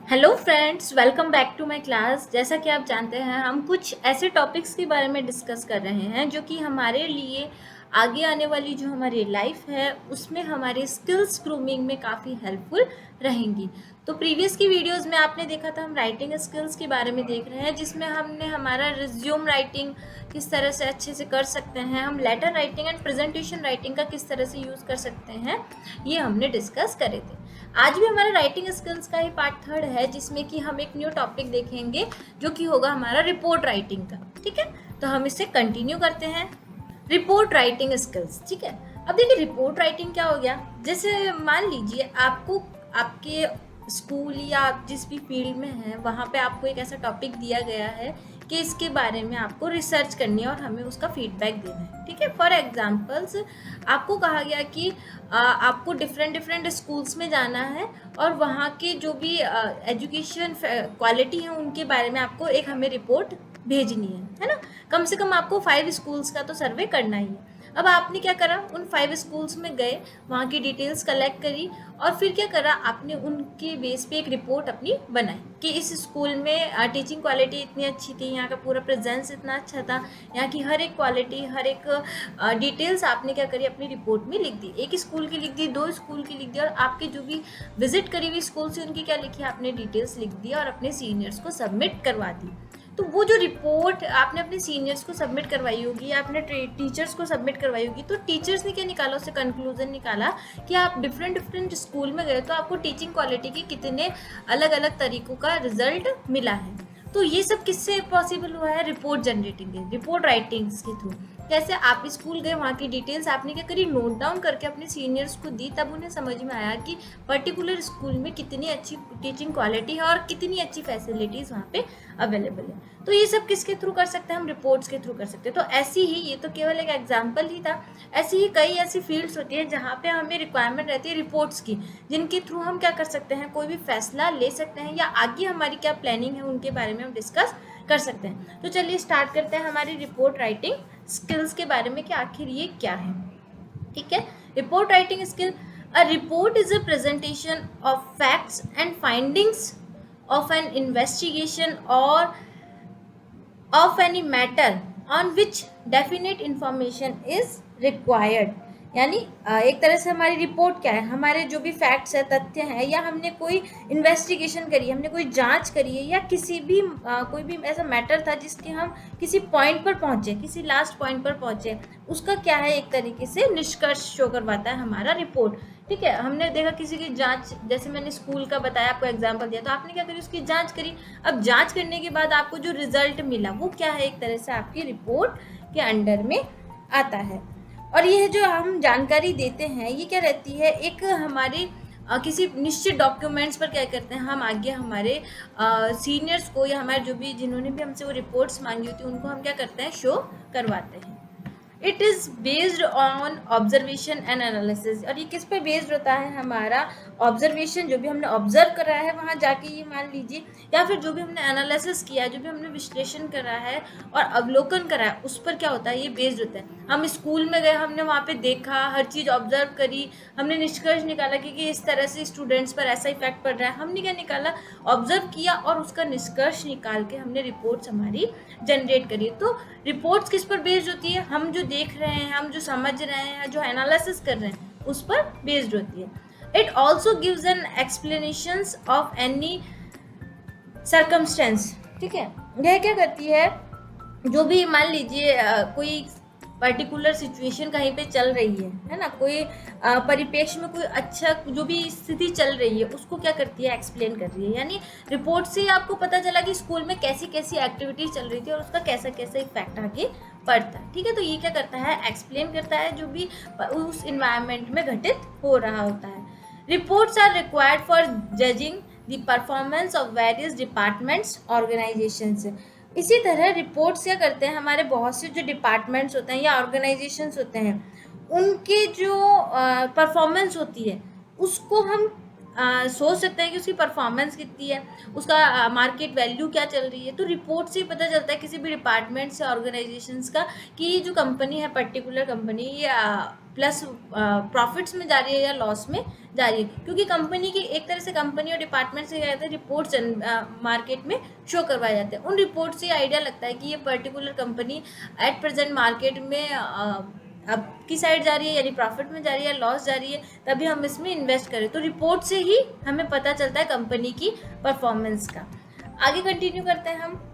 Hello friends, welcome back to my class. जैसा कि आप जानते हैं, हम कुछ ऐसे टॉपिक्स के बारे में डिस्कस कर रहे हैं जो कि हमारे लिए आगे आने वाली जो हमारी लाइफ है उसमें हमारे स्किल्स ग्रूमिंग में काफ़ी हेल्पफुल रहेंगी। तो प्रीवियस की वीडियोस में आपने देखा था, हम राइटिंग स्किल्स के बारे में देख रहे हैं, जिसमें हमने हमारा रिज्यूम राइटिंग किस तरह से अच्छे से कर सकते हैं, हम letter writing and presentation writing का किस तरह से यूज़ कर सकते हैं, ये हमने डिस्कस करे थे। आज भी हमारा राइटिंग स्किल्स का ही पार्ट थर्ड है, जिसमें कि हम एक न्यू टॉपिक देखेंगे जो कि होगा हमारा रिपोर्ट राइटिंग का। ठीक है, तो हम इसे कंटिन्यू करते हैं। रिपोर्ट राइटिंग स्किल्स, ठीक है। अब देखिए, रिपोर्ट राइटिंग क्या हो गया। जैसे मान लीजिए आपको आपके स्कूल या आप जिस भी फील्ड में हैं वहाँ पे आपको एक ऐसा टॉपिक दिया गया है कि इसके बारे में आपको रिसर्च करनी है और हमें उसका फीडबैक देना है। ठीक है, फॉर एग्जांपल्स आपको कहा गया कि आपको डिफरेंट डिफरेंट स्कूल्स में जाना है और वहाँ के जो भी एजुकेशन क्वालिटी है उनके बारे में आपको एक हमें रिपोर्ट भेजनी है ना। कम से कम आपको 5 स्कूल्स का तो सर्वे करना ही है। अब आपने क्या करा, उन 5 स्कूल्स में गए, वहाँ की डिटेल्स कलेक्ट करी और फिर क्या करा, आपने उनके बेस पे एक रिपोर्ट अपनी बनाई कि इस स्कूल में टीचिंग क्वालिटी इतनी अच्छी थी, यहाँ का पूरा प्रेजेंस इतना अच्छा था, यहाँ की हर एक क्वालिटी, हर एक डिटेल्स आपने क्या करी, अपनी रिपोर्ट में लिख दी। एक स्कूल की लिख दी, 2 स्कूल की लिख दी, और आपके जो भी विजिट करी हुई स्कूल से उनकी क्या लिखी, आपने डिटेल्स लिख दी और अपने सीनियर्स को सबमिट करवा दी। तो वो जो रिपोर्ट आपने अपने सीनियर्स को सबमिट करवाई होगी या अपने टीचर्स को सबमिट करवाई होगी, तो टीचर्स ने क्या निकाला, उससे कंक्लूजन निकाला कि आप डिफरेंट डिफरेंट स्कूल में गए तो आपको टीचिंग क्वालिटी के कितने अलग अलग तरीकों का रिजल्ट मिला है। तो ये सब किससे पॉसिबल हुआ है, रिपोर्ट जनरेटिंग के, रिपोर्ट राइटिंग के थ्रू। कैसे, आप स्कूल गए, वहाँ की डिटेल्स आपने क्या करी, नोट डाउन करके अपने सीनियर्स को दी, तब उन्हें समझ में आया कि पर्टिकुलर स्कूल में कितनी अच्छी टीचिंग क्वालिटी है और कितनी अच्छी फैसिलिटीज़ वहाँ पे अवेलेबल है। तो ये सब किसके थ्रू कर सकते हैं, हम रिपोर्ट्स के थ्रू कर सकते हैं। तो ऐसी ही, ये तो केवल एक एग्जाम्पल ही था, ऐसी ही कई ऐसी फील्ड्स होती हैं जहाँ पे हमें रिक्वायरमेंट रहती है रिपोर्ट्स की, जिनके थ्रू हम क्या कर सकते हैं, कोई भी फैसला ले सकते हैं या आगे हमारी क्या प्लानिंग है उनके बारे में हम डिस्कस कर सकते हैं। तो चलिए स्टार्ट करते हैं हमारी रिपोर्ट राइटिंग स्किल्स के बारे में कि आखिर ये क्या है। ठीक है, report writing skill, a report is a presentation of facts and findings of an investigation or of any matter on which definite information is required। यानी एक तरह से हमारी रिपोर्ट क्या है, हमारे जो भी फैक्ट्स है, तथ्य हैं, या हमने कोई इन्वेस्टिगेशन करी है, हमने कोई जांच करी है, या किसी भी कोई भी ऐसा मैटर था जिसके हम किसी पॉइंट पर पहुंचे, किसी लास्ट पॉइंट पर पहुंचे, उसका क्या है, एक तरीके से निष्कर्ष शो करवाता है हमारा रिपोर्ट। ठीक है, हमने देखा किसी की जांच, जैसे मैंने स्कूल का बताया, आपको एग्जांपल दिया, तो आपने क्या करी, उसकी जांच करी। अब जांच करने के बाद आपको जो रिजल्ट मिला वो क्या है, एक तरह से आपकी रिपोर्ट के अंडर में आता है। और यह जो हम जानकारी देते हैं ये क्या रहती है, एक हमारे किसी निश्चित डॉक्यूमेंट्स पर क्या करते हैं, हम आगे हमारे सीनियर्स को या हमारे जो भी जिन्होंने भी हमसे वो रिपोर्ट्स मांगी होती है उनको हम क्या करते हैं, शो करवाते हैं। It is based on observation and analysis. और ये किस पे बेस्ड होता है, हमारा ऑब्जर्वेशन, जो भी हमने ऑब्जर्व करा है वहाँ जाके, ये मान लीजिए, या फिर जो भी हमने एनालिसिस किया है, जो भी हमने विश्लेषण करा है और अवलोकन करा है, उस पर क्या होता है, ये बेस्ड होता है। हम स्कूल में गए, हमने वहाँ पे देखा, हर चीज़ ऑब्जर्व करी, हमने निष्कर्ष निकाला कि इस तरह से स्टूडेंट्स पर ऐसा इफेक्ट पड़ रहा है, हमने क्या निकाला, ऑब्जर्व किया और उसका निष्कर्ष निकाल के हमने रिपोर्ट्स हमारी जनरेट करी। तो रिपोर्ट्स किस पर बेस्ड होती है, हम जो देख रहे हैं, हम जो समझ रहे हैं, जो एनालिसिस कर रहे हैं, उस पर बेस्ड होती है। It also gives an explanations of any circumstance. ठीक है, यह क्या करती है, जो भी मान लीजिए कोई पर्टिकुलर सिचुएशन कहीं पे चल रही है ना, कोई परिप्रेक्ष्य में कोई अच्छा जो भी स्थिति चल रही है उसको क्या करती है, एक्सप्लेन कर रही है। यानी रिपोर्ट से आपको पता चला कि स्कूल में कैसी कैसी एक्टिविटीज चल रही थी और उसका कैसा कैसा इफेक्ट आगे पड़ता है। ठीक है, तो ये क्या करता है, एक्सप्लेन करता है जो भी उस इन्वायरमेंट में घटित हो रहा होता है। Reports are required for judging the performance of various departments organisations. इसी तरह रिपोर्ट्स क्या करते हैं, हमारे बहुत से जो डिपार्टमेंट्स होते हैं या ऑर्गेनाइजेशंस होते हैं, उनके जो परफॉर्मेंस होती है उसको हम सोच सकते हैं कि उसकी परफॉर्मेंस कितनी है, उसका मार्केट वैल्यू क्या चल रही है। तो रिपोर्ट से ही पता चलता है किसी भी डिपार्टमेंट से, ऑर्गेनाइजेशंस का, कि ये जो कंपनी है, पर्टिकुलर कंपनी, ये प्लस प्रॉफिट्स में जा रही है या लॉस में जा रही है, क्योंकि कंपनी की एक तरह से कंपनी और डिपार्टमेंट से क्या कहते हैं रिपोर्ट्स मार्केट में शो करवाए जाते हैं। उन रिपोर्ट से आइडिया लगता है कि ये particular company at present market में अब की साइड जा रही है, यानी प्रॉफिट में जा रही है, लॉस जा रही है, तभी हम इसमें इन्वेस्ट करें। तो रिपोर्ट से ही हमें पता चलता है कंपनी की परफॉर्मेंस का। आगे कंटिन्यू करते हैं हम।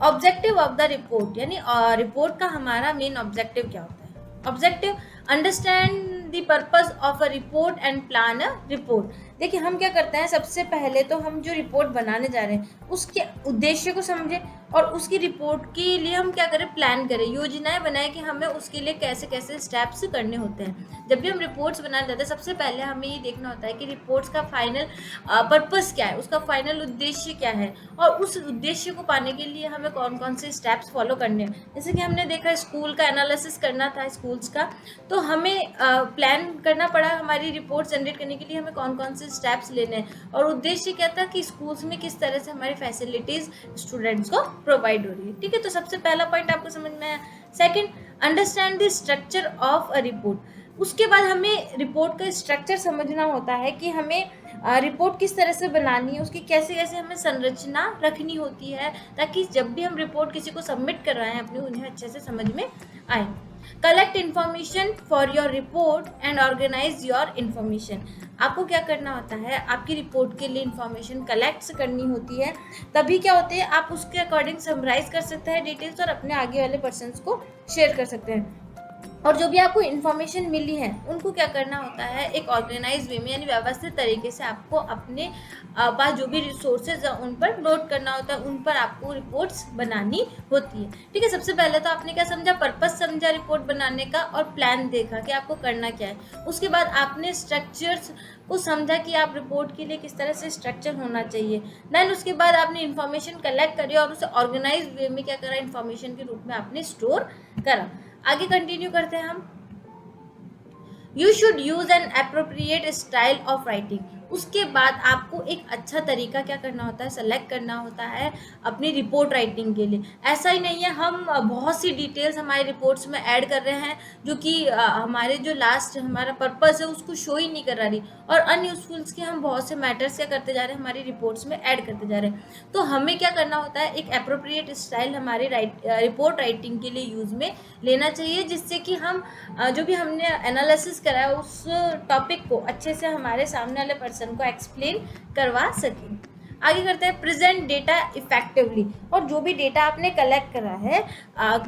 ऑब्जेक्टिव ऑफ द रिपोर्ट, यानी रिपोर्ट का हमारा मेन ऑब्जेक्टिव क्या होता है। Objective, understand the purpose of a report and plan a report. देखिए हम क्या करते हैं, सबसे पहले तो हम जो रिपोर्ट बनाने जा रहे हैं उसके उद्देश्य को समझें और उसकी रिपोर्ट के लिए हम क्या करें, प्लान करें, योजनाएं बनाएं कि हमें उसके लिए कैसे कैसे स्टेप्स करने होते हैं। जब भी हम रिपोर्ट्स बनाने जाते हैं सबसे पहले हमें ये देखना होता है कि रिपोर्ट्स का फाइनल पर्पस क्या है, उसका फाइनल उद्देश्य क्या है, और उस उद्देश्य को पाने के लिए हमें कौन कौन से स्टेप्स फॉलो करने हैं। जैसे कि हमने देखा स्कूल का एनालिसिस करना था स्कूल्स का, तो हमें प्लान करना पड़ा हमारी रिपोर्ट जनरेट करने के लिए हमें कौन कौन से स्टेप्स लेने हैं, और उद्देश्य क्या था कि स्कूल्स में किस तरह से हमारी फैसिलिटीज स्टूडेंट्स को प्रोवाइड हो रही है। ठीक है, तो सबसे पहला पॉइंट आपको समझ में आया। Second, understand the structure of a report. उसके बाद हमें रिपोर्ट का स्ट्रक्चर समझना होता है कि हमें रिपोर्ट किस तरह से बनानी है, उसकी कैसे कैसे हमें संरचना रखनी होती है, ताकि जब भी हम रिपोर्ट किसी को सबमिट कर रहे हैं अपनी, उन्हें अच्छे से समझ में आए। Collect information for your report and organise your information. आपको क्या करना होता है, आपकी रिपोर्ट के लिए इन्फॉर्मेशन कलेक्ट करनी होती है, तभी क्या होते हैं आप उसके अकॉर्डिंग समराइज कर सकते हैं डिटेल्स और अपने आगे वाले पर्सन्स को शेयर कर सकते हैं। और जो भी आपको इन्फॉर्मेशन मिली है उनको क्या करना होता है, एक ऑर्गेनाइज वे में यानी व्यवस्थित तरीके से आपको अपने पास जो भी रिसोर्सेज है उन पर नोट करना होता है, उन पर आपको रिपोर्ट्स बनानी होती है। ठीक है, सबसे पहले तो आपने क्या समझा, पर्पस समझा रिपोर्ट बनाने का और प्लान देखा कि आपको करना क्या है। उसके बाद आपने स्ट्रक्चर्स को समझा कि आप रिपोर्ट के लिए किस तरह से स्ट्रक्चर होना चाहिए। देन उसके बाद आपने इन्फॉर्मेशन कलेक्ट करी और उसे ऑर्गेनाइज वे में क्या करा, इन्फॉर्मेशन के रूप में आपने स्टोर करा। आगे कंटिन्यू करते हैं हम। You should use an appropriate style of writing. उसके बाद आपको एक अच्छा तरीका क्या करना होता है, सेलेक्ट करना होता है अपनी रिपोर्ट राइटिंग के लिए। ऐसा ही नहीं है हम बहुत सी डिटेल्स हमारी रिपोर्ट्स में ऐड कर रहे हैं जो कि हमारे जो लास्ट हमारा पर्पस है उसको शो ही नहीं कर रही, और अनयूजफुल्स के हम बहुत से मैटर्स क्या करते जा रहे हैं हमारी रिपोर्ट्स में ऐड करते जा रहे हैं। तो हमें क्या करना होता है, एक अप्रोप्रिएट स्टाइल हमारी रिपोर्ट राइटिंग के लिए यूज में लेना चाहिए, जिससे कि हम जो भी हमने एनालिसिस करा है उस टॉपिक को अच्छे से हमारे सामने वाले पर्सन को एक्सप्लेन करवा सकें। आगे करते हैं, प्रेजेंट डेटा इफेक्टिवली। और जो भी डेटा आपने कलेक्ट करा है,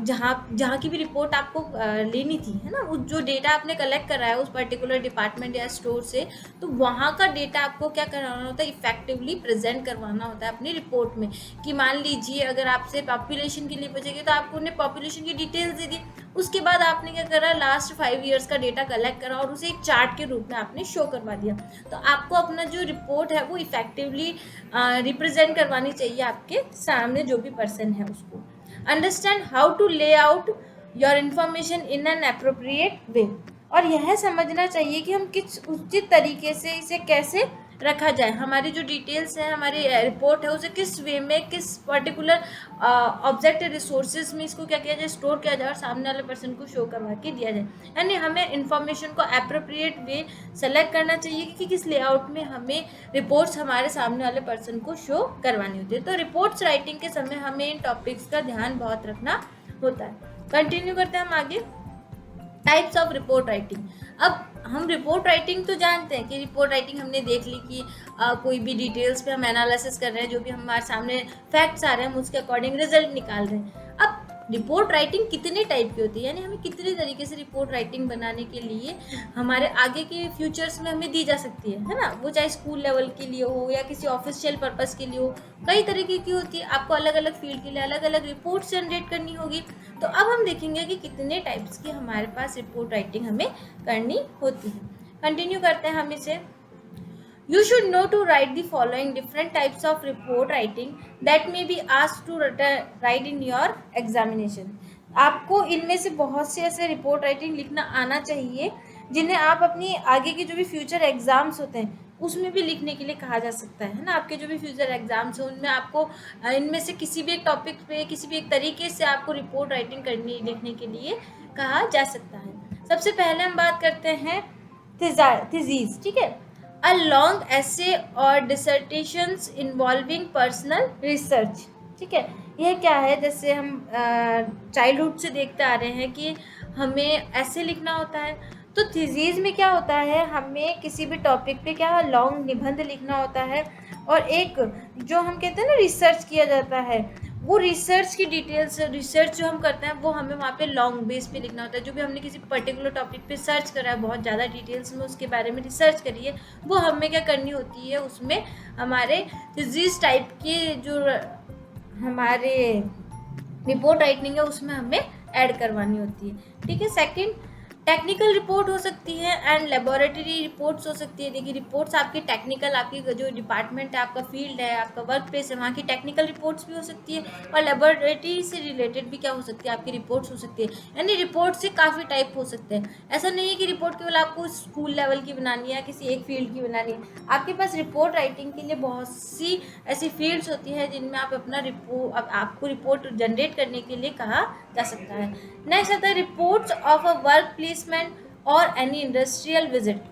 जहाँ की भी रिपोर्ट आपको लेनी थी, है ना, जो डेटा आपने कलेक्ट करा है उस पर्टिकुलर डिपार्टमेंट या स्टोर से, तो वहाँ का डेटा आपको क्या करवाना होता है, इफेक्टिवली प्रेजेंट करवाना होता है अपनी रिपोर्ट में। कि मान लीजिए अगर आपसे पॉपुलेशन के लिए पूछेगी तो आपको उन्हें पॉपुलेशन की डिटेल्स दे दी, उसके बाद आपने क्या करा, लास्ट 5 ईयर्स का डेटा कलेक्ट करा और उसे एक चार्ट के रूप में आपने शो करवा दिया। तो आपको अपना जो रिपोर्ट है वो इफेक्टिवली रिप्रेजेंट करवानी चाहिए आपके सामने जो भी पर्सन है उसको। अंडरस्टैंड हाउ टू ले out your information in an appropriate way. और यह समझना चाहिए कि हम किस उचित तरीके से इसे कैसे रखा जाए, हमारी जो डिटेल्स है, हमारी रिपोर्ट है, उसे किस वे में, किस पर्टिकुलर ऑब्जेक्ट रिसोर्सेज में इसको क्या किया जाए, स्टोर किया जाए और सामने वाले पर्सन को शो करवा के दिया जाए। यानी हमें इन्फॉर्मेशन को अप्रोप्रिएट वे सेलेक्ट करना चाहिए कि किस लेआउट में हमें रिपोर्ट्स हमारे सामने वाले पर्सन को शो करवानी होती है। तो रिपोर्ट्स राइटिंग के समय हमें इन टॉपिक्स का ध्यान बहुत रखना होता है। कंटिन्यू करते हैं हम आगे। Types of report writing. अब हम रिपोर्ट राइटिंग तो जानते हैं कि रिपोर्ट राइटिंग हमने देख ली कि कोई भी डिटेल्स पे हम एनालिसिस कर रहे हैं, जो भी हमारे सामने फैक्ट्स आ रहे हैं हम उसके अकॉर्डिंग रिजल्ट निकाल रहे हैं। अब रिपोर्ट राइटिंग कितने टाइप की होती है, यानी हमें कितने तरीके से रिपोर्ट राइटिंग बनाने के लिए हमारे आगे के फ्यूचर्स में हमें दी जा सकती है ना, वो चाहे स्कूल लेवल के लिए हो या किसी ऑफिशियल पर्पस के लिए हो, कई तरीके की होती है। आपको अलग अलग फील्ड के लिए अलग अलग रिपोर्ट जनरेट करनी होगी। तो अब हम देखेंगे कि कितने टाइप्स की हमारे पास रिपोर्ट राइटिंग हमें करनी होती है। कंटिन्यू करते हैं हम इसे। You should know to write the following different types of report writing that may be asked to write in your examination. आपको इनमें से बहुत से ऐसे रिपोर्ट राइटिंग लिखना आना चाहिए जिन्हें आप अपनी आगे के जो भी फ्यूचर एग्जाम्स होते हैं उसमें भी लिखने के लिए कहा जा सकता है ना। आपके जो भी फ्यूचर एग्जाम्स हैं उनमें आपको इनमें से किसी भी एक टॉपिक पे, किसी भी एक तरीके से आपको रिपोर्ट राइटिंग करनी लिखने के लिए कहा जा सकता है। सबसे पहले हम बात करते हैं थीसिस, ठीक है, अ लॉन्ग एसे और डिसर्टेशंस इन्वॉल्विंग पर्सनल रिसर्च, ठीक है। यह क्या है, जैसे हम चाइल्डहुड से देखते आ रहे हैं कि हमें ऐसे लिखना होता है, तो थीसिस में क्या होता है, हमें किसी भी टॉपिक पे क्या लॉन्ग निबंध लिखना होता है, और एक जो हम कहते हैं ना रिसर्च किया जाता है, वो रिसर्च की डिटेल्स, रिसर्च जो हम करते हैं वो हमें वहाँ पे लॉन्ग बेस पे लिखना होता है। जो भी हमने किसी पर्टिकुलर टॉपिक पे सर्च करा है, बहुत ज़्यादा डिटेल्स में उसके बारे में रिसर्च करी है, वो हमें क्या करनी होती है, उसमें हमारे थीसिस टाइप के जो हमारे रिपोर्ट राइटिंग है उसमें हमें ऐड करवानी होती है, ठीक है। सेकंड, टेक्निकल रिपोर्ट हो सकती है एंड लेबोरेटरी रिपोर्ट्स हो सकती है। देखिए रिपोर्ट्स आपकी टेक्निकल, आपकी जो डिपार्टमेंट है, आपका फील्ड है, आपका वर्क प्लेस है, वहाँ की टेक्निकल रिपोर्ट्स भी हो सकती है, और लेबोरेटरी से रिलेटेड भी क्या हो सकती है, आपकी रिपोर्ट्स हो सकती है। यानी रिपोर्ट से काफ़ी टाइप हो सकते हैं। ऐसा नहीं है कि रिपोर्ट केवल आपको स्कूल लेवल की बनानी है, किसी एक फील्ड की बनानी है। आपके पास रिपोर्ट राइटिंग के लिए बहुत सी ऐसी फील्ड्स होती है जिनमें आप अपना आपको रिपोर्ट जनरेट करने के लिए कहा जा सकता है। नेक्स्ट आता है reports of a work placement और एनी इंडस्ट्रियल विजिट।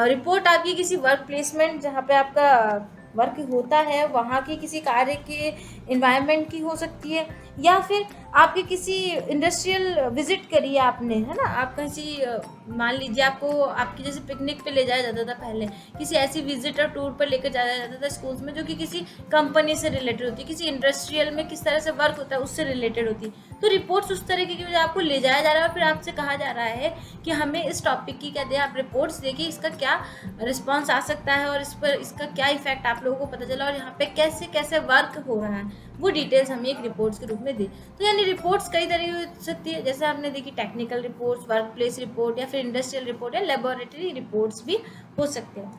रिपोर्ट आपकी किसी वर्क प्लेसमेंट, जहाँ पे आपका वर्क होता है, वहाँ की किसी कार्य के इन्वायरमेंट की हो सकती है, या फिर आपके किसी इंडस्ट्रियल विजिट करी है आपने, है ना, आप किसी मान लीजिए आपको आपकी जैसे पिकनिक पे ले जाया जाता था पहले, किसी ऐसी विजिटर टूर पर लेकर जाया जाता था स्कूल्स में, जो कि किसी कंपनी से रिलेटेड होती है, किसी इंडस्ट्रियल में किस तरह से वर्क होता है उससे रिलेटेड होती है। तो रिपोर्ट्स उस तरीके की वजह आपको ले जाया जा रहा है, और फिर आपसे कहा जा रहा है कि हमें इस टॉपिक की क्या दें, आप रिपोर्ट्स देखिए, इसका क्या रिस्पॉन्स आ सकता है, और इस पर इसका क्या इफेक्ट आप लोगों को पता चला, और यहाँ पे कैसे कैसे वर्क हो रहा है, वो डिटेल्स हमें एक रिपोर्ट्स के रूप में दें। तो यानी रिपोर्ट्स कई तरह की हो सकती है, जैसे आपने देखी technical reports, work place report, या फिर इंडस्ट्रियल रिपोर्ट, या लेबोरेटरी रिपोर्ट्स भी हो सकते हैं।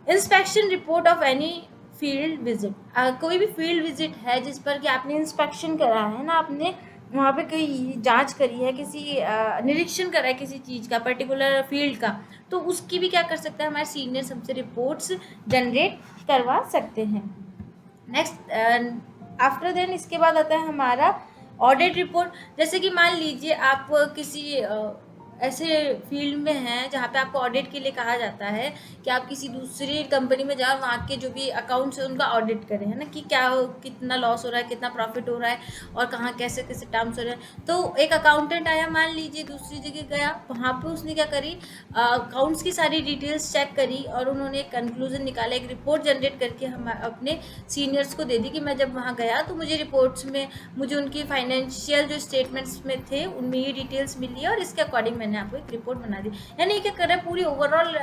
Inspection report of any field visit, कोई भी फील्ड विजिट है जिस पर कि आपने इंस्पेक्शन करा है ना, आपने वहाँ पे कोई जांच करी है, किसी निरीक्षण करा है किसी चीज़ का, पर्टिकुलर फील्ड का, तो उसकी भी क्या कर सकते हैं, हमारे सीनियर हमसे रिपोर्ट्स जनरेट करवा सकते हैं। नेक्स्ट आफ्टर देन इसके बाद आता है हमारा ऑडिट रिपोर्ट। जैसे कि मान लीजिए आप किसी ऐसे फील्ड में हैं जहाँ पे आपको ऑडिट के लिए कहा जाता है कि आप किसी दूसरी कंपनी में जाओ, वहाँ के जो भी अकाउंट्स है उनका ऑडिट करें, है ना, कि क्या कितना लॉस हो रहा है, कितना प्रॉफिट हो रहा है, और कहाँ कैसे कैसे टर्म्स हो रहे हैं। तो एक अकाउंटेंट आया, मान लीजिए दूसरी जगह गया, वहाँ पे उसने क्या करी, अकाउंट्स की सारी डिटेल्स चेक करी, और उन्होंने एक कंक्लूजन निकाला, एक रिपोर्ट जनरेट करके हम अपने सीनियर्स को दे दी कि मैं जब वहाँ गया तो मुझे रिपोर्ट्स में मुझे उनकी फाइनेंशियल जो स्टेटमेंट्स में थे उनमें ये डिटेल्स मिली है, और इसके अकॉर्डिंग मैंने आपको एक रिपोर्ट बना दी। यानी क्या कर रहा है, पूरी ओवरऑल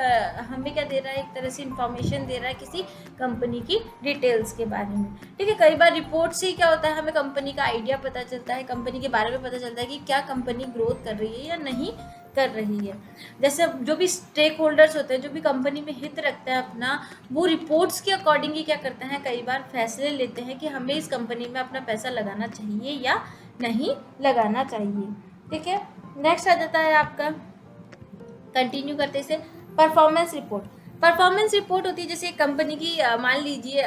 हमें क्या दे रहा है, एक तरह से इंफॉर्मेशन दे रहा है किसी कंपनी की डिटेल्स के बारे में, ठीक है। कई बार रिपोर्ट से क्या होता है, हमें कंपनी का आइडिया पता चलता है, कंपनी के बारे में पता चलता है कि क्या कंपनी ग्रोथ कर रही है या नहीं कर रही है। जैसे जो भी स्टेक होल्डर्स होते हैं, जो भी कंपनी में हित रखते हैं अपना, वो रिपोर्ट्स के अकॉर्डिंग ही क्या करते हैं, कई बार फैसले लेते हैं कि हमें इस कंपनी में अपना पैसा लगाना चाहिए या नहीं लगाना चाहिए, ठीक है। नेक्स्ट आ जाता है आपका, कंटिन्यू करते से, परफॉर्मेंस रिपोर्ट। परफॉर्मेंस रिपोर्ट होती है जैसे कंपनी की मान लीजिए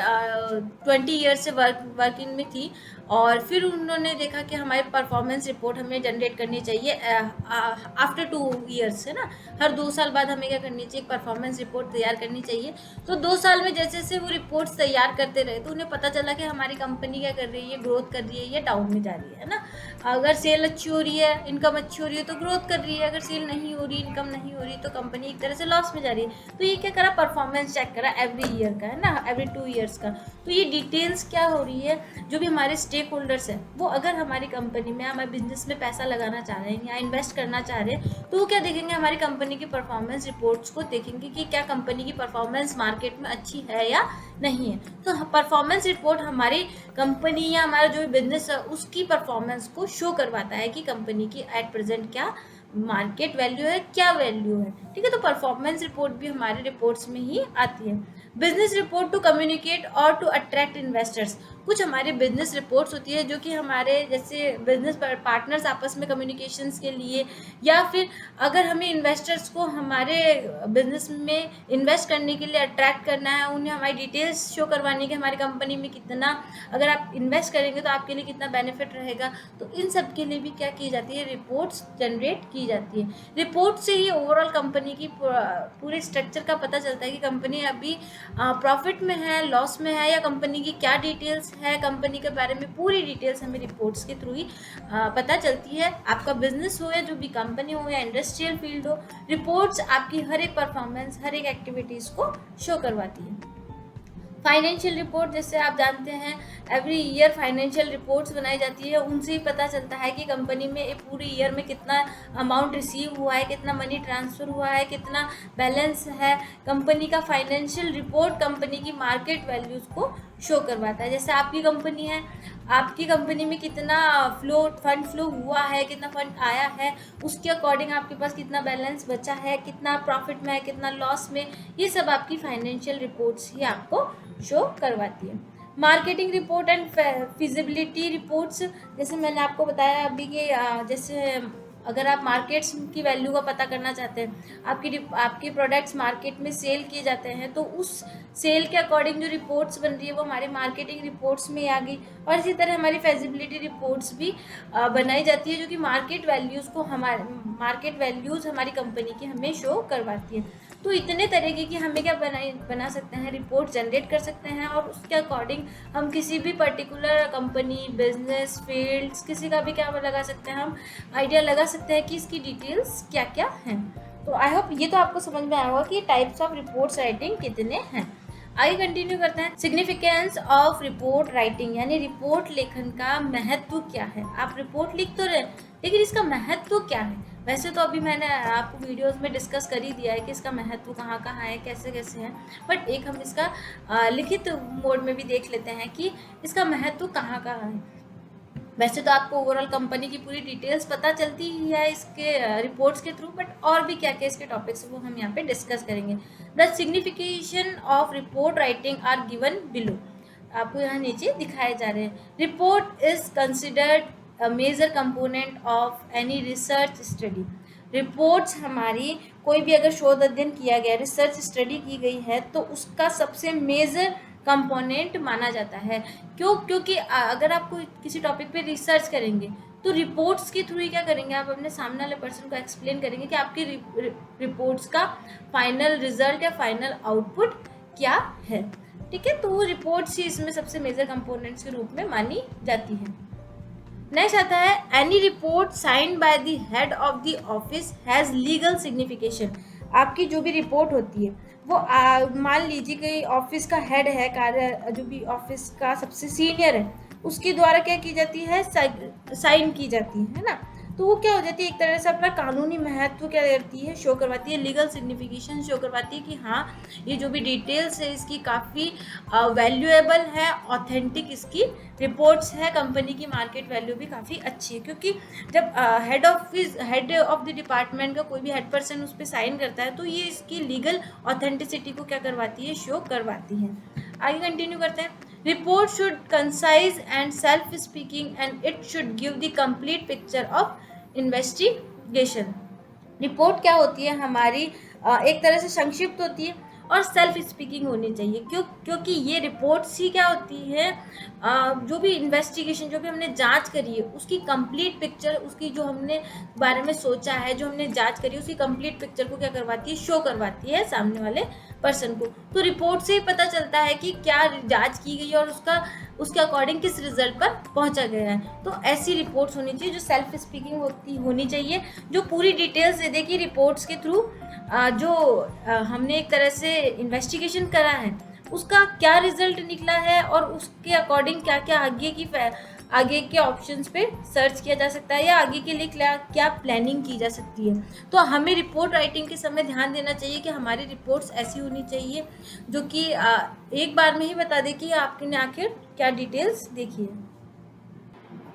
20 ईयर्स से वर्किंग में थी, और फिर उन्होंने देखा कि हमारी परफॉर्मेंस रिपोर्ट हमें जनरेट करनी चाहिए आफ्टर 2 ईयर्स, है ना, हर 2 साल बाद हमें क्या करनी चाहिए, परफॉर्मेंस रिपोर्ट तैयार करनी चाहिए। तो 2 साल में जैसे जैसे वो रिपोर्ट्स तैयार करते रहे, तो उन्हें पता चला कि हमारी कंपनी क्या कर रही है, ग्रोथ कर रही है या डाउन में जा रही है ना। अगर सेल अच्छी हो रही है, इनकम अच्छी हो रही है तो ग्रोथ कर रही है, अगर सेल नहीं हो रही, इनकम नहीं हो रही, तो कंपनी एक तरह से लॉस में जा रही है। तो ये क्या करा, परफॉर्मेंस चेक करा एवरी ईयर का, है ना, एवरी 2 ईयर्स का। तो ये डिटेल्स क्या हो रही है, जो भी हमारे स्टेक होल्डर्स हैं, वो अगर हमारी कंपनी में, हमारे बिजनेस में पैसा लगाना चाह रहे हैं या इन्वेस्ट करना चाह रहे हैं, तो वो क्या देखेंगे, हमारी कंपनी की परफॉर्मेंस रिपोर्ट्स को देखेंगे कि क्या कंपनी की परफॉर्मेंस मार्केट में अच्छी है या नहीं है। तो परफॉर्मेंस रिपोर्ट हमारी कंपनी या हमारा जो बिजनेस है उसकी परफॉर्मेंस को शो करवाता है कि कंपनी की एट प्रेजेंट क्या मार्केट वैल्यू है, क्या वैल्यू है, ठीक है। तो परफॉर्मेंस रिपोर्ट भी हमारे रिपोर्ट्स में ही आती है। बिजनेस रिपोर्ट टू कम्युनिकेट और टू अट्रैक्ट इन्वेस्टर्स। कुछ हमारे बिजनेस रिपोर्ट्स होती है जो कि हमारे जैसे बिजनेस पार्टनर्स आपस में कम्युनिकेशंस के लिए, या फिर अगर हमें इन्वेस्टर्स को हमारे बिजनेस में इन्वेस्ट करने के लिए अट्रैक्ट करना है, उन्हें हमारी डिटेल्स शो करवानी कि हमारी कंपनी में कितना, अगर आप इन्वेस्ट करेंगे तो आपके लिए कितना बेनिफिट रहेगा। तो इन सब के लिए भी क्या की जाती है, रिपोर्ट्स जनरेट की जाती है। रिपोर्ट से ही ओवरऑल कंपनी की पूरे स्ट्रक्चर का पता चलता है कि कंपनी अभी प्रॉफिट में है, लॉस में है, या कंपनी की क्या डिटेल्स है, कंपनी के बारे में पूरी डिटेल्स हमें रिपोर्ट्स के थ्रू ही पता चलती है। आपका बिजनेस हो या जो भी कंपनी हो या इंडस्ट्रियल फील्ड हो, रिपोर्ट्स आपकी हर एक परफॉर्मेंस, हर एक एक्टिविटीज़ को शो करवाती है। फाइनेंशियल रिपोर्ट, जैसे आप जानते हैं एवरी ईयर फाइनेंशियल रिपोर्ट्स बनाई जाती है, उनसे ही पता चलता है कि कंपनी में एक पूरी ईयर में कितना अमाउंट रिसीव हुआ है, कितना मनी ट्रांसफ़र हुआ है, कितना बैलेंस है। कंपनी का फाइनेंशियल रिपोर्ट कंपनी की मार्केट वैल्यूज़ को शो करवाता है। जैसे आपकी कंपनी है, आपकी कंपनी में कितना फंड फ्लो हुआ है, कितना फंड आया है, उसके अकॉर्डिंग आपके पास कितना बैलेंस बचा है, कितना प्रॉफिट में है, कितना लॉस में, ये सब आपकी फाइनेंशियल रिपोर्ट्स ही आपको शो करवाती है। Marketing report and feasibility reports, जैसे मैंने आपको बताया अभी कि जैसे अगर आप मार्केट्स की वैल्यू का पता करना चाहते हैं, आपके प्रोडक्ट्स मार्केट में सेल किए जाते हैं, तो उस सेल के अकॉर्डिंग जो रिपोर्ट्स बन रही है वो हमारे मार्केटिंग रिपोर्ट्स में आ गई। और इसी तरह हमारी फेजिबिलिटी रिपोर्ट्स भी बनाई जाती है, जो कि मार्केट वैल्यूज़ हमारी कंपनी की हमें शो करवाती है। तो इतने तरीके की हमें क्या बना सकते हैं, रिपोर्ट जनरेट कर सकते हैं, और उसके अकॉर्डिंग हम किसी भी पर्टिकुलर कंपनी, बिजनेस, फील्ड्स, किसी का भी क्या लगा सकते हैं, हम आइडिया लगा सकते हैं कि इसकी डिटेल्स क्या क्या हैं। तो आई होप ये तो आपको समझ में आया होगा कि टाइप्स ऑफ रिपोर्ट्स राइटिंग कितने हैं। आगे कंटिन्यू करते हैं। सिग्निफिकेंस ऑफ रिपोर्ट राइटिंग, यानी रिपोर्ट लेखन का महत्व क्या है। आप रिपोर्ट लिख तो रहे, लेकिन इसका महत्व क्या है। वैसे तो अभी मैंने आपको वीडियोस में डिस्कस कर ही दिया है कि इसका महत्व कहाँ कहाँ है, कैसे कैसे है, बट एक हम इसका लिखित मोड में भी देख लेते हैं कि इसका महत्व कहाँ कहाँ है। वैसे तो आपको ओवरऑल कंपनी की पूरी डिटेल्स पता चलती ही है इसके रिपोर्ट्स के थ्रू, बट और भी क्या क्या इसके टॉपिक्स वो हम यहाँ पे डिस्कस करेंगे। The signification of report writing are given below, आपको यहाँ नीचे दिखाए जा रहे हैं। Report is considered a major component of any research study. Reports हमारी, कोई भी अगर शोध अध्ययन किया गया, रिसर्च स्टडी की गई है, तो उसका सबसे मेजर कंपोनेंट माना जाता है। क्यों? क्योंकि अगर आप कोई किसी टॉपिक पे रिसर्च करेंगे तो रिपोर्ट्स के थ्रू ही क्या करेंगे, आप अपने सामने वाले पर्सन को एक्सप्लेन करेंगे कि आपकी रिपोर्ट्स का फाइनल रिजल्ट या फाइनल आउटपुट क्या है। ठीक है, तो वो रिपोर्ट्स ही इसमें सबसे मेजर कंपोनेंट्स के रूप में मानी जाती है। नेक्स्ट आता है, any report signed by the head of the office has legal signification. आपकी जो भी रिपोर्ट होती है वो मान लीजिए कि ऑफिस का हेड है, कार्य जो भी ऑफिस का सबसे सीनियर है, उसके द्वारा क्या की जाती है, साइन की जाती है ना। तो वो क्या हो जाती है, एक तरह से अपना कानूनी महत्व क्या करती है, शो करवाती है, लीगल सिग्निफिकेशन शो करवाती है कि हाँ ये जो भी डिटेल्स है इसकी काफ़ी वैल्यूएबल है, ऑथेंटिक इसकी रिपोर्ट्स है, कंपनी की मार्केट वैल्यू भी काफ़ी अच्छी है। क्योंकि जब हेड ऑफ द डिपार्टमेंट का कोई भी हेड पर्सन उस पर साइन करता है तो ये इसकी लीगल ऑथेंटिसिटी को क्या करवाती है, शो करवाती है। आगे कंटिन्यू करते हैं। Report should concise and self speaking and it should give the complete picture of investigation. Report क्या होती है हमारी, एक तरह से संक्षिप्त होती है और सेल्फ स्पीकिंग होनी चाहिए। क्योंकि ये रिपोर्ट्स ही क्या होती है, जो भी इन्वेस्टिगेशन, जो भी हमने जांच करी है उसकी कंप्लीट पिक्चर, उसकी जो हमने बारे में सोचा है, जो हमने जांच करी है उसकी कंप्लीट पिक्चर को क्या करवाती है, शो करवाती है सामने वाले पर्सन को। तो रिपोर्ट से ही पता चलता है कि क्या जांच की गई और उसके अकॉर्डिंग किस रिजल्ट पर पहुंचा गया है। तो ऐसी रिपोर्ट्स होनी चाहिए जो सेल्फ स्पीकिंग होनी चाहिए, जो पूरी डिटेल्स दे दे कि रिपोर्ट्स के थ्रू जो हमने एक तरह से इन्वेस्टिगेशन करा है उसका क्या रिजल्ट निकला है, और उसके अकॉर्डिंग क्या क्या आगे के ऑप्शंस पे सर्च किया जा सकता है, या आगे के लिए क्या प्लानिंग की जा सकती है। तो हमें रिपोर्ट राइटिंग के समय ध्यान देना चाहिए कि हमारी रिपोर्ट्स ऐसी होनी चाहिए जो कि एक बार में ही बता दे कि आपने आखिर क्या डिटेल्स देखी है।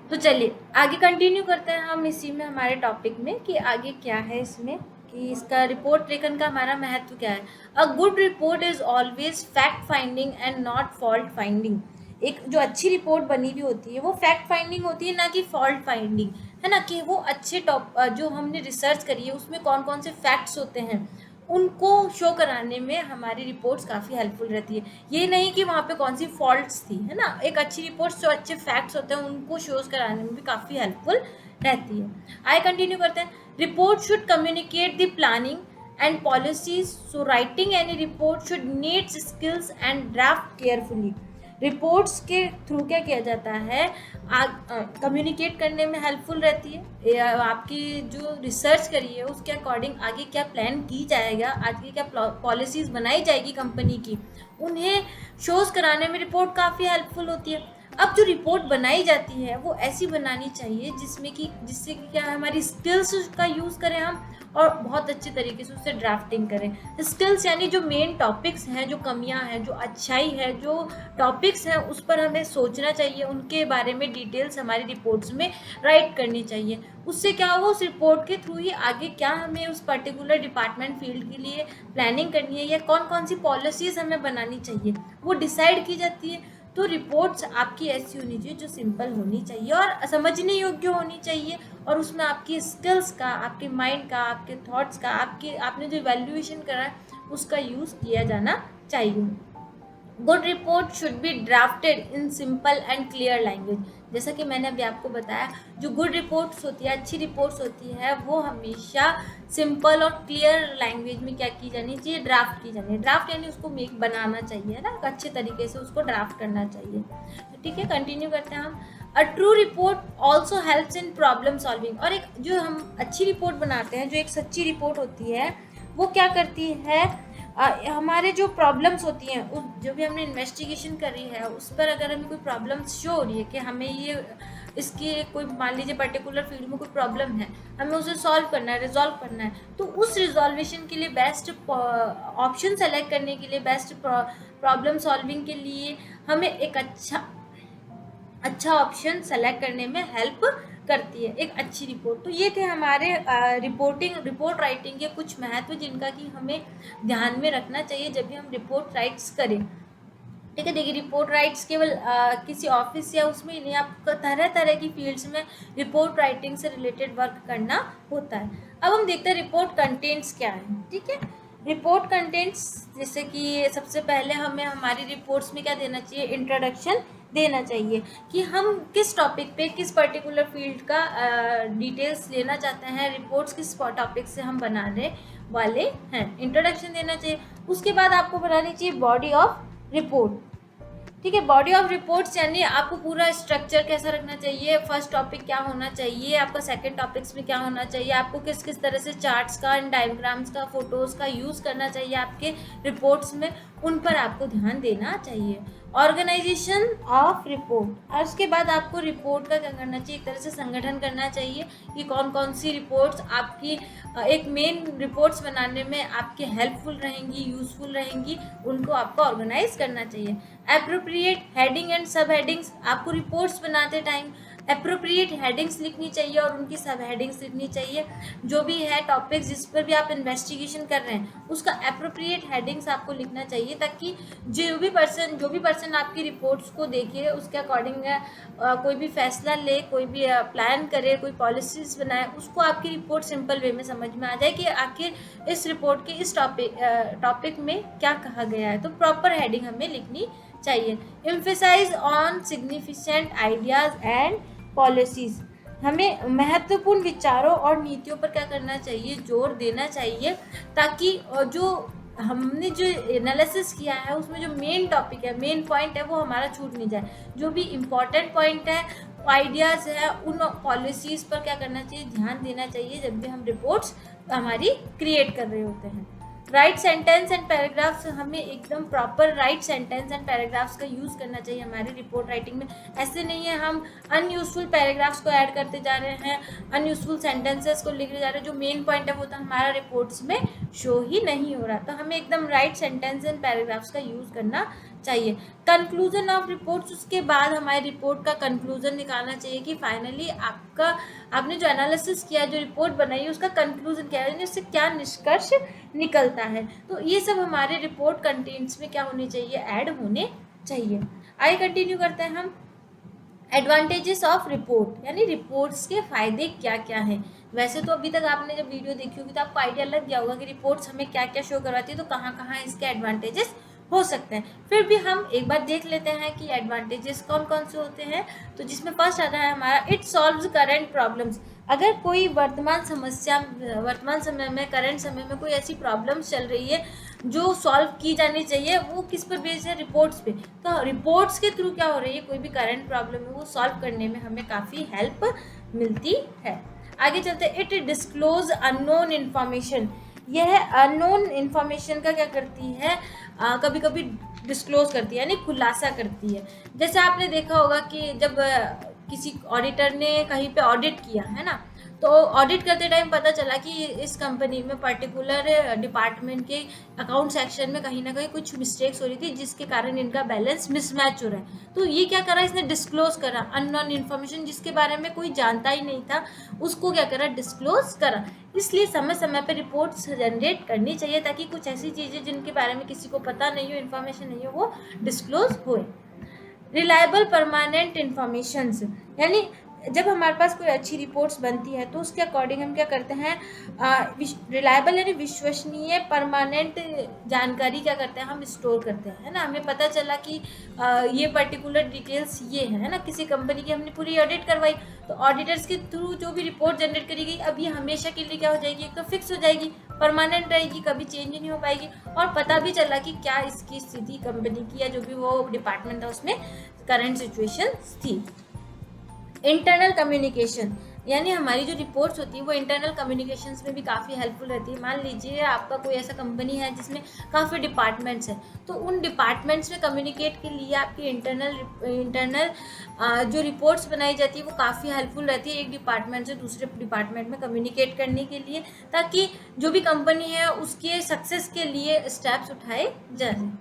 तो चलिए आगे कंटिन्यू करते हैं हम इसी में, हमारे टॉपिक में, कि आगे क्या है इसमें, कि इसका रिपोर्ट लेखन का हमारा महत्व क्या है। A good report is always fact finding and not fault finding. एक जो अच्छी रिपोर्ट बनी हुई होती है वो फैक्ट फाइंडिंग होती है, ना कि फॉल्ट फाइंडिंग, है ना, कि वो अच्छे जो हमने रिसर्च करी है उसमें कौन कौन से फैक्ट्स होते हैं उनको शो कराने में हमारी रिपोर्ट्स काफ़ी हेल्पफुल रहती है। ये नहीं कि वहाँ पे कौन सी फॉल्ट्स थी, है ना। एक अच्छी रिपोर्ट्स जो अच्छे फैक्ट्स होते हैं उनको शोज कराने में भी काफ़ी हेल्पफुल रहती है। आगे कंटिन्यू करते हैं। Report should communicate the planning and policies, so writing any report should needs skills and draft carefully. Reports के थ्रू क्या किया जाता है, कम्युनिकेट करने में हेल्पफुल रहती है। आपकी जो रिसर्च करी है उसके अकॉर्डिंग आगे क्या प्लान की जाएगा, आगे क्या पॉलिसीज बनाई जाएगी कंपनी की, उन्हें शोज कराने में रिपोर्ट काफ़ी हेल्पफुल होती है। अब जो रिपोर्ट बनाई जाती है वो ऐसी बनानी चाहिए जिससे कि क्या हमारी स्किल्स का यूज़ करें हम, और बहुत अच्छे तरीके से उससे ड्राफ्टिंग करें। स्किल्स यानी जो मेन टॉपिक्स हैं, जो कमियां हैं, जो अच्छाई है, जो टॉपिक्स हैं उस पर हमें सोचना चाहिए, उनके बारे में डिटेल्स हमारी रिपोर्ट्स में राइट करनी चाहिए। उससे क्या होगा, उस रिपोर्ट के थ्रू ही आगे क्या हमें उस पर्टिकुलर डिपार्टमेंट फील्ड के लिए प्लानिंग करनी है या कौन कौन सी पॉलिसीज़ हमें बनानी चाहिए वो डिसाइड की जाती है। तो रिपोर्ट्स आपकी ऐसी होनी चाहिए जो सिंपल होनी चाहिए और समझने योग्य होनी चाहिए, और उसमें आपकी स्किल्स का, आपके माइंड का, आपके थॉट्स का, आपने जो वैल्यूएशन करा है उसका यूज़ किया जाना चाहिए। Good report should be drafted in simple and clear language. जैसा कि मैंने अभी आपको बताया, जो गुड रिपोर्ट्स होती है, अच्छी रिपोर्ट्स होती है, वो हमेशा सिंपल और क्लियर लैंग्वेज में क्या की जानी चाहिए, ड्राफ्ट की जानी है। ड्राफ्ट यानी उसको बनाना चाहिए ना, अच्छे तरीके से उसको ड्राफ्ट करना चाहिए। ठीक है, कंटिन्यू करते हैं हम। A true report also helps in problem solving. और एक जो हम अच्छी रिपोर्ट बनाते हैं, जो एक सच्ची रिपोर्ट होती है, वो क्या करती है, हमारे जो प्रॉब्लम्स होती हैं उस जो भी हमने इन्वेस्टिगेशन करी है उस पर अगर हमें कोई प्रॉब्लम्स शो हो रही है कि हमें ये इसकी कोई, मान लीजिए पर्टिकुलर फील्ड में कोई प्रॉब्लम है, हमें उसे सॉल्व करना है, रिजॉल्व करना है, तो उस रिजॉल्वेशन के लिए बेस्ट ऑप्शन सेलेक्ट करने के लिए, बेस्ट प्रॉब्लम सॉल्विंग के लिए हमें एक अच्छा ऑप्शन सेलेक्ट करने में हेल्प करती है एक अच्छी रिपोर्ट। तो ये थे हमारे रिपोर्ट राइटिंग के कुछ महत्व जिनका कि हमें ध्यान में रखना चाहिए जब भी हम रिपोर्ट राइट्स करें। ठीक है, देखिए रिपोर्ट राइट्स केवल किसी ऑफिस या उसमें नहीं, आपको तरह तरह की फील्ड्स में रिपोर्ट राइटिंग से रिलेटेड वर्क करना होता है। अब हम देखते हैं रिपोर्ट कंटेंट्स क्या है। ठीक है, रिपोर्ट कंटेंट्स जैसे कि सबसे पहले हमें हमारी रिपोर्ट्स में क्या देना चाहिए, इंट्रोडक्शन देना चाहिए कि हम किस टॉपिक पे, किस पर्टिकुलर फील्ड का डिटेल्स लेना चाहते हैं, रिपोर्ट्स किस टॉपिक से हम बनाने वाले हैं, इंट्रोडक्शन देना चाहिए। उसके बाद आपको बनानी चाहिए बॉडी ऑफ रिपोर्ट। ठीक है, बॉडी ऑफ रिपोर्ट्स यानी आपको पूरा स्ट्रक्चर कैसा रखना चाहिए, फर्स्ट टॉपिक क्या होना चाहिए, आपका सेकंड टॉपिक्स में क्या होना चाहिए, आपको किस किस तरह से चार्ट्स का, डायग्राम्स का, फोटोज़ का यूज़ करना चाहिए आपके रिपोर्ट्स में, उन पर आपको ध्यान देना चाहिए। ऑर्गेनाइजेशन ऑफ रिपोर्ट, और उसके बाद आपको रिपोर्ट का क्या करना चाहिए, एक तरह से संगठन करना चाहिए कि कौन कौन सी रिपोर्ट्स आपकी एक मेन रिपोर्ट्स बनाने में आपके हेल्पफुल रहेंगी, यूज़फुल रहेंगी, उनको आपको ऑर्गेनाइज करना चाहिए। एप्रोप्रिएट हेडिंग एंड सब हेडिंग्स, आपको रिपोर्ट्स बनाते टाइम एप्रोप्रिएट हेडिंग्स लिखनी चाहिए और उनकी सब हेडिंग्स लिखनी चाहिए। जो भी है टॉपिक जिस पर भी आप इन्वेस्टिगेशन कर रहे हैं उसका एप्रोप्रिएट हेडिंग्स आपको लिखना चाहिए, ताकि जो भी पर्सन आपकी रिपोर्ट्स को देखे उसके अकॉर्डिंग कोई भी फैसला ले, कोई भी प्लान करे, कोई पॉलिसीज बनाए, उसको आपकी रिपोर्ट सिंपल वे में समझ में आ जाए कि आखिर इस रिपोर्ट के इस टॉपिक में क्या कहा गया है। तो प्रॉपर हेडिंग हमें लिखनी चाहिए। Emphasise on significant ideas and policies, हमें महत्वपूर्ण विचारों और नीतियों पर क्या करना चाहिए, जोर देना चाहिए, ताकि जो हमने जो एनालिसिस किया है उसमें जो मेन टॉपिक है, मेन पॉइंट है, वो हमारा छूट नहीं जाए। जो भी इम्पोर्टेंट पॉइंट है, आइडियाज़ है, उन पॉलिसीज़ पर क्या करना चाहिए, ध्यान देना चाहिए जब भी हम रिपोर्ट्स हमारी क्रिएट कर रहे होते हैं। राइट सेंटेंस एंड पैराग्राफ्स, हमें एकदम proper right sentence and paragraphs का यूज़ करना चाहिए हमारी रिपोर्ट राइटिंग में। ऐसे नहीं है हम अनयूजफुल पैराग्राफ्स को ऐड करते जा रहे हैं, अनयूजफुल सेंटेंसेस को लिखते जा रहे हैं, जो मेन पॉइंट है वो तो हमारा रिपोर्ट्स में शो ही नहीं हो रहा। तो हमें एकदम राइट सेंटेंस एंड पैराग्राफ्स का यूज़ करना चाहिए। कंक्लूजन ऑफ रिपोर्ट्स, उसके बाद हमारे रिपोर्ट का कंक्लूजन निकालना चाहिए कि फाइनली आपने जो एनालिसिस किया, जो रिपोर्ट बनाई, उसका कंक्लूजन क्या है, उससे क्या निष्कर्ष निकलता है। तो ये सब हमारे रिपोर्ट कंटेंट्स में क्या होने चाहिए, ऐड होने चाहिए। आइए कंटिन्यू करते हैं हम। एडवांटेजेस ऑफ रिपोर्ट, यानी रिपोर्ट्स के फायदे क्या क्या हैं। वैसे तो अभी तक आपने जब वीडियो देखी होगी तो आपको आइडिया लग गया होगा कि रिपोर्ट्स हमें क्या क्या शो करवाती है, तो कहाँ कहाँ इसके एडवांटेजेस हो सकते हैं। फिर भी हम एक बार देख लेते हैं कि एडवांटेजेस कौन कौन से होते हैं। तो जिसमें फर्स्ट आता है हमारा, इट सॉल्व्स करंट प्रॉब्लम्स। अगर कोई वर्तमान समय में, करंट समय में कोई ऐसी प्रॉब्लम्स चल रही है जो सॉल्व की जानी चाहिए, वो किस पर बेस्ड है, रिपोर्ट्स पे। तो रिपोर्ट्स के थ्रू क्या हो रही है, कोई भी करंट प्रॉब्लम है वो सॉल्व करने में हमें काफ़ी हेल्प मिलती है। आगे चलते, इट डिस्क्लोज अननोन इन्फॉर्मेशन। यह अननोन इन्फॉर्मेशन का क्या करती है, कभी कभी डिस्क्लोज करती है, यानी खुलासा करती है। जैसे आपने देखा होगा कि जब किसी ऑडिटर ने कहीं पे ऑडिट किया है ना, तो ऑडिट करते टाइम पता चला कि इस कंपनी में पर्टिकुलर डिपार्टमेंट के अकाउंट सेक्शन में कहीं ना कहीं कुछ मिस्टेक्स हो रही थी, जिसके कारण इनका बैलेंस मिसमैच हो रहा है। तो ये क्या करा, इसने डिस्क्लोज करा अननोन इन्फॉर्मेशन, जिसके बारे में कोई जानता ही नहीं था, उसको क्या करा, डिस्क्लोज करा। इसलिए समय समय पर रिपोर्ट्स जनरेट करनी चाहिए, ताकि कुछ ऐसी चीज़ें जिनके बारे में किसी को पता नहीं हो, इन्फॉर्मेशन नहीं हो, वो डिस्क्लोज होए। रिलायबल परमानेंट इन्फॉर्मेशंस, यानी जब हमारे पास कोई अच्छी रिपोर्ट्स बनती है तो उसके अकॉर्डिंग हम क्या करते हैं, रिलायबल यानी विश्वसनीय परमानेंट जानकारी क्या करते हैं, हम स्टोर करते हैं, है ना। हमें पता चला कि ये पर्टिकुलर डिटेल्स ये है ना, किसी कंपनी की हमने पूरी ऑडिट करवाई, तो ऑडिटर्स के थ्रू जो भी रिपोर्ट जनरेट करी गई, अब ये हमेशा के लिए क्या हो जाएगी, एक तो फिक्स हो जाएगी, परमानेंट रहेगी, कभी चेंज नहीं हो पाएगी। और पता भी चला कि क्या इसकी स्थिति कंपनी की या जो भी वो डिपार्टमेंट था उसमें करंट सिचुएशन थी। इंटरनल कम्युनिकेशन, यानी हमारी जो रिपोर्ट्स होती है वो इंटरनल कम्युनिकेशंस में भी काफ़ी हेल्पफुल रहती है। मान लीजिए आपका कोई ऐसा कंपनी है जिसमें काफ़ी डिपार्टमेंट्स हैं, तो उन डिपार्टमेंट्स में कम्युनिकेट के लिए आपकी इंटरनल जो रिपोर्ट्स बनाई जाती है वो काफ़ी हेल्पफुल रहती है, एक डिपार्टमेंट से दूसरे डिपार्टमेंट में कम्युनिकेट करने के लिए, ताकि जो भी कंपनी है उसके सक्सेस के लिए स्टेप्स उठाए जाए।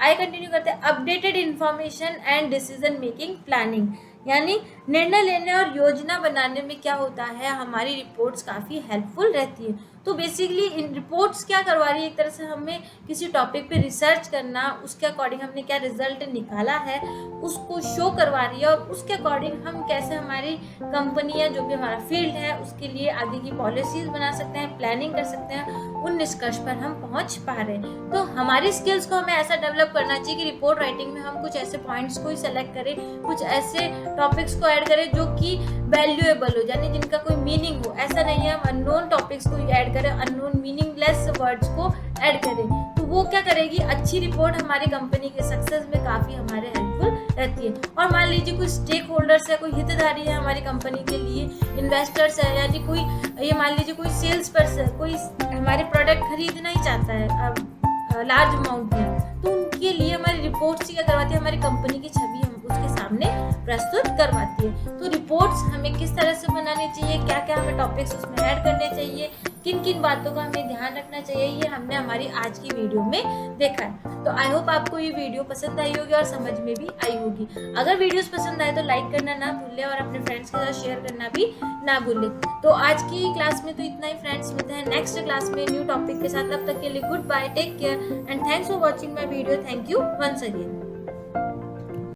आइए कंटिन्यू करते हैं। Updated information and decision making planning, यानी निर्णय लेने और योजना बनाने में क्या होता है, हमारी रिपोर्ट्स काफ़ी हेल्पफुल रहती है। तो बेसिकली इन रिपोर्ट्स क्या करवा रही है, एक तरह से हमें किसी टॉपिक पे रिसर्च करना, उसके अकॉर्डिंग हमने क्या रिजल्ट निकाला है उसको शो करवा रही है, और उसके अकॉर्डिंग हम कैसे हमारी कंपनी या जो भी हमारा फील्ड है उसके लिए आगे की पॉलिसीज बना सकते हैं, प्लानिंग कर सकते हैं, उन निष्कर्ष पर हम पहुंच पा रहे हैं। तो हमारी स्किल्स को हमें ऐसा डेवलप करना चाहिए कि रिपोर्ट राइटिंग में हम कुछ ऐसे पॉइंट्स को ही सेलेक्ट करें, कुछ ऐसे टॉपिक्स को ऐड करें जो कि वैल्यूएबल हो, यानी जिनका कोई मीनिंग हो। ऐसा नहीं है हम अननोन टॉपिक्स को ऐड करें, अननोन मीनिंगलेस वर्ड्स को ऐड करें, तो वो क्या करेगी, अच्छी रिपोर्ट हमारी कंपनी के सक्सेस में काफ़ी हमारे हेल्पफुल रहती है। और मान लीजिए कोई स्टेक होल्डर्स है, कोई हितधारी है हमारी कंपनी के लिए, इन्वेस्टर्स है, यानी कोई ये मान लीजिए कोई सेल्स पर्सन, कोई हमारे प्रोडक्ट खरीदना ही चाहता है लार्ज अमाउंट में, तो उनके लिए हमारी रिपोर्ट्स क्या करवाती है, हमारी कंपनी की छवि हम उसके सामने प्रस्तुत करवाती है। तो रिपोर्ट्स हमें किस तरह से बनानी चाहिए, क्या क्या हमें टॉपिक्स उसमें ऐड करने चाहिए, किन किन बातों का हमें ध्यान रखना चाहिए, ये हमने हमारी आज की वीडियो में देखा है। तो आई होप आपको ये वीडियो पसंद आई होगी और समझ में भी आई होगी। अगर वीडियोस पसंद आए तो लाइक करना ना भूलें और अपने फ्रेंड्स के साथ शेयर करना भी ना भूलें। तो आज की क्लास में तो इतना ही फ्रेंड्स, मिलते हैं नेक्स्ट क्लास में न्यू टॉपिक के साथ। तब तक के लिए good bye, take care and thanks for watching my video. Thank you once again.